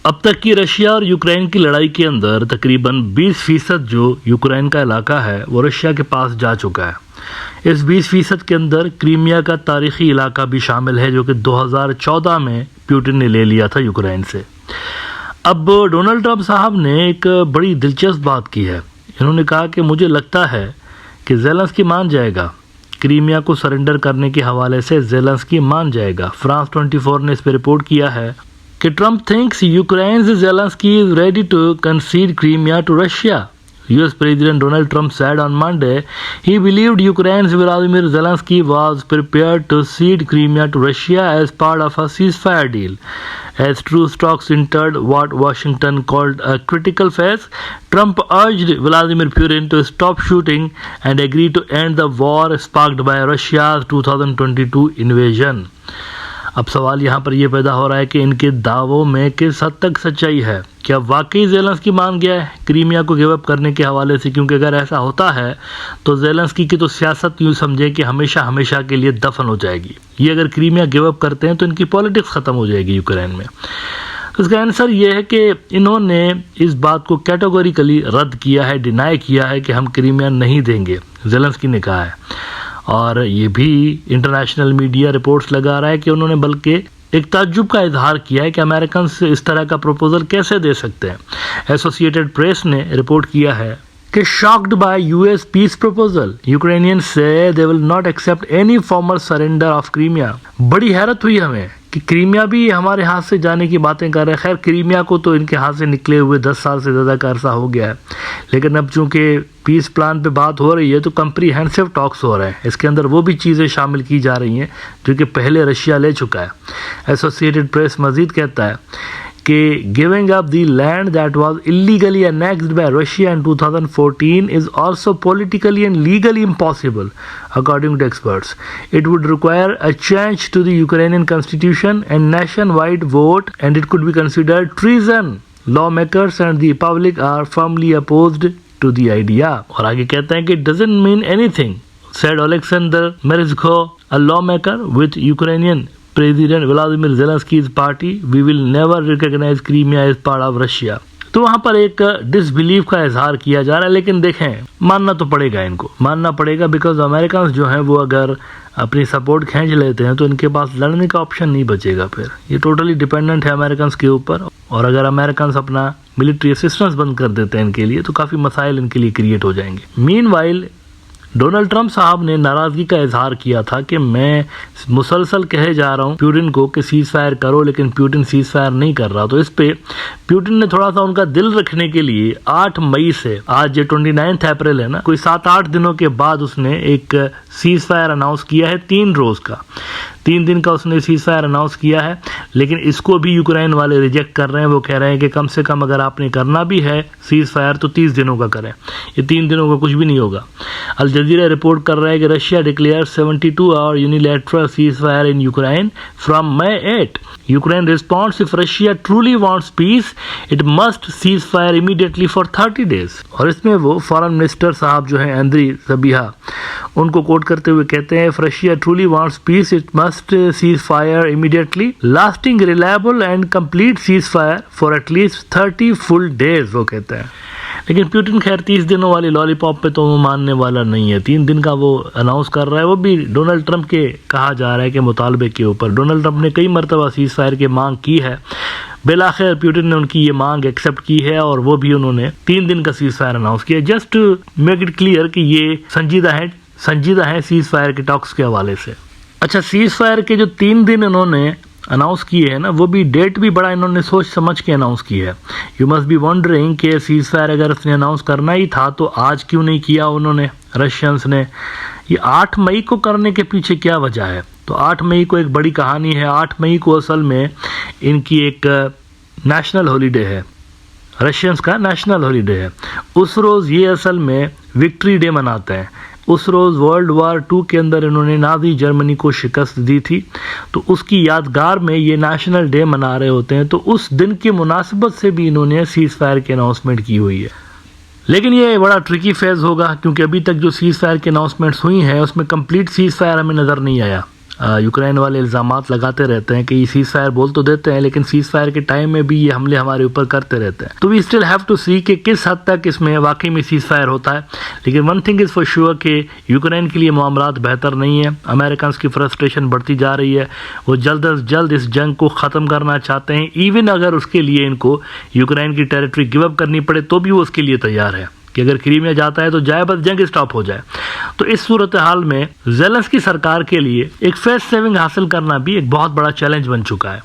अब तक की रशिया और यूक्रेन की लड़ाई के अंदर तकरीबन 20% जो यूक्रेन का इलाका है वो रशिया के पास जा चुका है। इस 20% के अंदर क्रीमिया का तारीखी इलाका भी शामिल है जो कि 2014 में पुतिन ने ले लिया था यूक्रेन से। अब डोनाल्ड ट्रंप साहब ने एक बड़ी दिलचस्प बात की है। इन्होंने कहा कि मुझे लगता है कि ज़ेलेंस्की मान जाएगा, क्रीमिया को सरेंडर करने के हवाले से ज़ेलेंस्की मान जाएगा। फ्रांस 24 ने इस पर रिपोर्ट किया है कि Trump thinks Ukraine Zelensky is ready to concede Crimea to Russia. US President Donald Trump said on Monday he believed Ukraine's Volodymyr Zelensky was prepared to cede Crimea to Russia as part of a ceasefire deal. As truce talks entered what Washington called a critical phase, Trump urged Vladimir Putin to stop shooting and agree to end the war sparked by Russia's 2022 invasion. अब सवाल यहाँ पर यह पैदा हो रहा है कि इनके दावों में किस हद तक सच्चाई है। क्या वाकई ज़ेलेंस्की मान गया है क्रीमिया को गिव अप करने के हवाले से? क्योंकि अगर ऐसा होता है तो ज़ेलेंस्की की तो सियासत यूँ समझे कि हमेशा हमेशा के लिए दफन हो जाएगी। ये अगर क्रीमिया गिव अप करते हैं तो इनकी पॉलिटिक्स ख़त्म हो जाएगी यूक्रेन में। तो इसका आंसर ये है कि इन्होंने इस बात को कैटेगोरिकली रद्द किया है, डिनाई किया है कि हम क्रीमिया नहीं देंगे, ज़ेलेंस्की ने कहा है। और ये भी इंटरनेशनल मीडिया रिपोर्ट्स लगा रहा है कि उन्होंने बल्कि एक ताज्जुब का इजहार किया है कि अमेरिकन इस तरह का प्रपोजल कैसे दे सकते हैं। एसोसिएटेड प्रेस ने रिपोर्ट किया है कि shocked by US peace proposal Ukrainians से they will not accept any formal surrender of Crimea. बड़ी हैरत हुई हमें कि क्रीमिया भी हमारे हाथ से जाने की बातें कर रहे हैं। खैर क्रीमिया को तो इनके हाथ से निकले हुए 10 साल से ज़्यादा का अरसा हो गया है, लेकिन अब चूंकि पीस प्लान पे बात हो रही है तो कंप्रीहेंसिव टॉक्स हो रहे हैं। इसके अंदर वो भी चीज़ें शामिल की जा रही हैं जो कि पहले रशिया ले चुका है। एसोसिएटेड प्रेस मजीद कहता है कि giving up the land that was illegally annexed by Russia in 2014 is also politically and legally impossible, according to experts. It would require a change to the Ukrainian constitution and nationwide vote, and it could be considered treason. Lawmakers and the public are firmly opposed to the idea. और आगे कहते हैं कि it doesn't mean anything, said Alexander Merezhko, a lawmaker with Ukrainian President Vladimir Zelensky's party. We will never recognize Crimea as part of Russia. तो वहाँ पर एक disbelieve का इजहार किया जा रहा है, लेकिन देखें मानना तो पड़ेगा, इनको मानना पड़ेगा बिकॉज अमेरिकन जो हैं वो अगर अपनी सपोर्ट खींच लेते हैं तो इनके पास लड़ने का ऑप्शन नहीं बचेगा। फिर ये टोटली डिपेंडेंट है अमेरिकन के ऊपर, और अगर अमेरिकन अपना मिलिट्री असिस्टेंस बंद कर देते हैं इनके लिए तो काफ़ी मसाइल इनके लिए क्रिएट हो जाएंगे। मीनवाइल डोनाल्ड ट्रंप साहब ने नाराज़गी का इजहार किया था कि मैं मुसलसल कहे जा रहा हूँ पुतिन को कि सीज फायर करो, लेकिन पुतिन सीज फायर नहीं कर रहा। तो इस पे पुतिन ने थोड़ा सा उनका दिल रखने के लिए 8 मई से, आज 29 अप्रैल है ना, कोई 7-8 दिनों के बाद उसने एक सीज फायर अनाउंस किया है। 3 रोज़ का, 3 दिन का उसने सीज फायर अनाउंस किया है, लेकिन इसको भी यूक्रेन वाले रिजेक्ट कर रहे हैं। वो कह रहे हैं कि कम से कम अगर आपने करना भी है सीज फायर तो 30 दिनों का करें, ये 3 दिनों का कुछ भी नहीं होगा। अल जजीरा रिपोर्ट कर रहा है कि Russia declare 72 hour unilateral ceasefire in Ukraine from May 8. Ukraine responds if Russia truly wants peace, it must cease fire immediately for 30 days. और इसमें वो फॉरेन मिनिस्टर साहब जो हैं एंड्री सबिहा, उनको कोट करते हुए कहते हैं if Russia truly wants peace, it must cease fire immediately, lasting reliable and complete ceasefire for at least 30 full days, वो कहते हैं। लेकिन पुतिन खैर 30 दिनों वाली लॉलीपॉप पे तो वो मानने वाला नहीं है। 3 दिन का वो अनाउंस कर रहा है, वो भी डोनाल्ड ट्रंप के कहा जा रहा है कि मुतालबे के ऊपर। डोनाल्ड ट्रंप ने कई मरतबा सीज फायर की मांग की है, बिलाखिर पुतिन ने उनकी ये मांग एक्सेप्ट की है और वो भी उन्होंने 3 दिन का सीज फायर अनाउंस किया। Just to make it clear कि ये संजीदा है सीज फायर के टॉक्स के हवाले से। अच्छा, सीज फायर के जो 3 दिन उन्होंने अनाउंस किए हैं ना, वो भी डेट भी बड़ा इन्होंने सोच समझ के अनाउंस की है। यू मस्ट बी वंडरिंग कि सीज फायर अगर उसने अनाउंस करना ही था तो आज क्यों नहीं किया उन्होंने, रशियंस ने। ये 8 मई को करने के पीछे क्या वजह है? तो 8 मई को एक बड़ी कहानी है। 8 मई को असल में इनकी एक नेशनल हॉलीडे है, रशियंस का नेशनल हॉलीडे है। उस रोज़ ये असल में विक्ट्री डे मनाते हैं। उस रोज़ वर्ल्ड वार 2 के अंदर इन्होंने नाज़ी जर्मनी को शिकस्त दी थी, तो उसकी यादगार में ये नेशनल डे मना रहे होते हैं। तो उस दिन की मुनासिबत से भी इन्होंने सीज फायर की अनाउंसमेंट की हुई है। लेकिन ये बड़ा ट्रिकी फेज़ होगा क्योंकि अभी तक जो सीज फायर की अनाउंसमेंट्स हुई हैं उसमें कंप्लीट सीज फायर हमें नज़र नहीं आया। यूक्रेन वाले इल्ज़ामात लगाते रहते हैं कि सीज़ फायर बोल तो देते हैं, लेकिन सीज़ फायर के टाइम में भी ये हमले हमारे ऊपर करते रहते हैं। तो वी स्टिल हैव टू सी कि किस हद तक इसमें वाकई में सीज़ फायर होता है। लेकिन one thing is for sure कि यूक्रेन के लिए मामलात बेहतर नहीं है। अमेरिकन की फ्रस्ट्रेशन बढ़ती जा रही है, वो जल्द अज जल्द इस जंग को ख़त्म करना चाहते हैं। इवन अगर उसके लिए इनको यूक्रेन की टेरिटरी गिव अप करनी पड़े तो भी वो उसके लिए तैयार है कि अगर क्रीमिया जाता है तो जाए, बस जंग स्टॉप हो जाए। तो इस सूरत हाल में ज़ेलेंस्की सरकार के लिए एक फेस सेविंग हासिल करना भी एक बहुत बड़ा चैलेंज बन चुका है।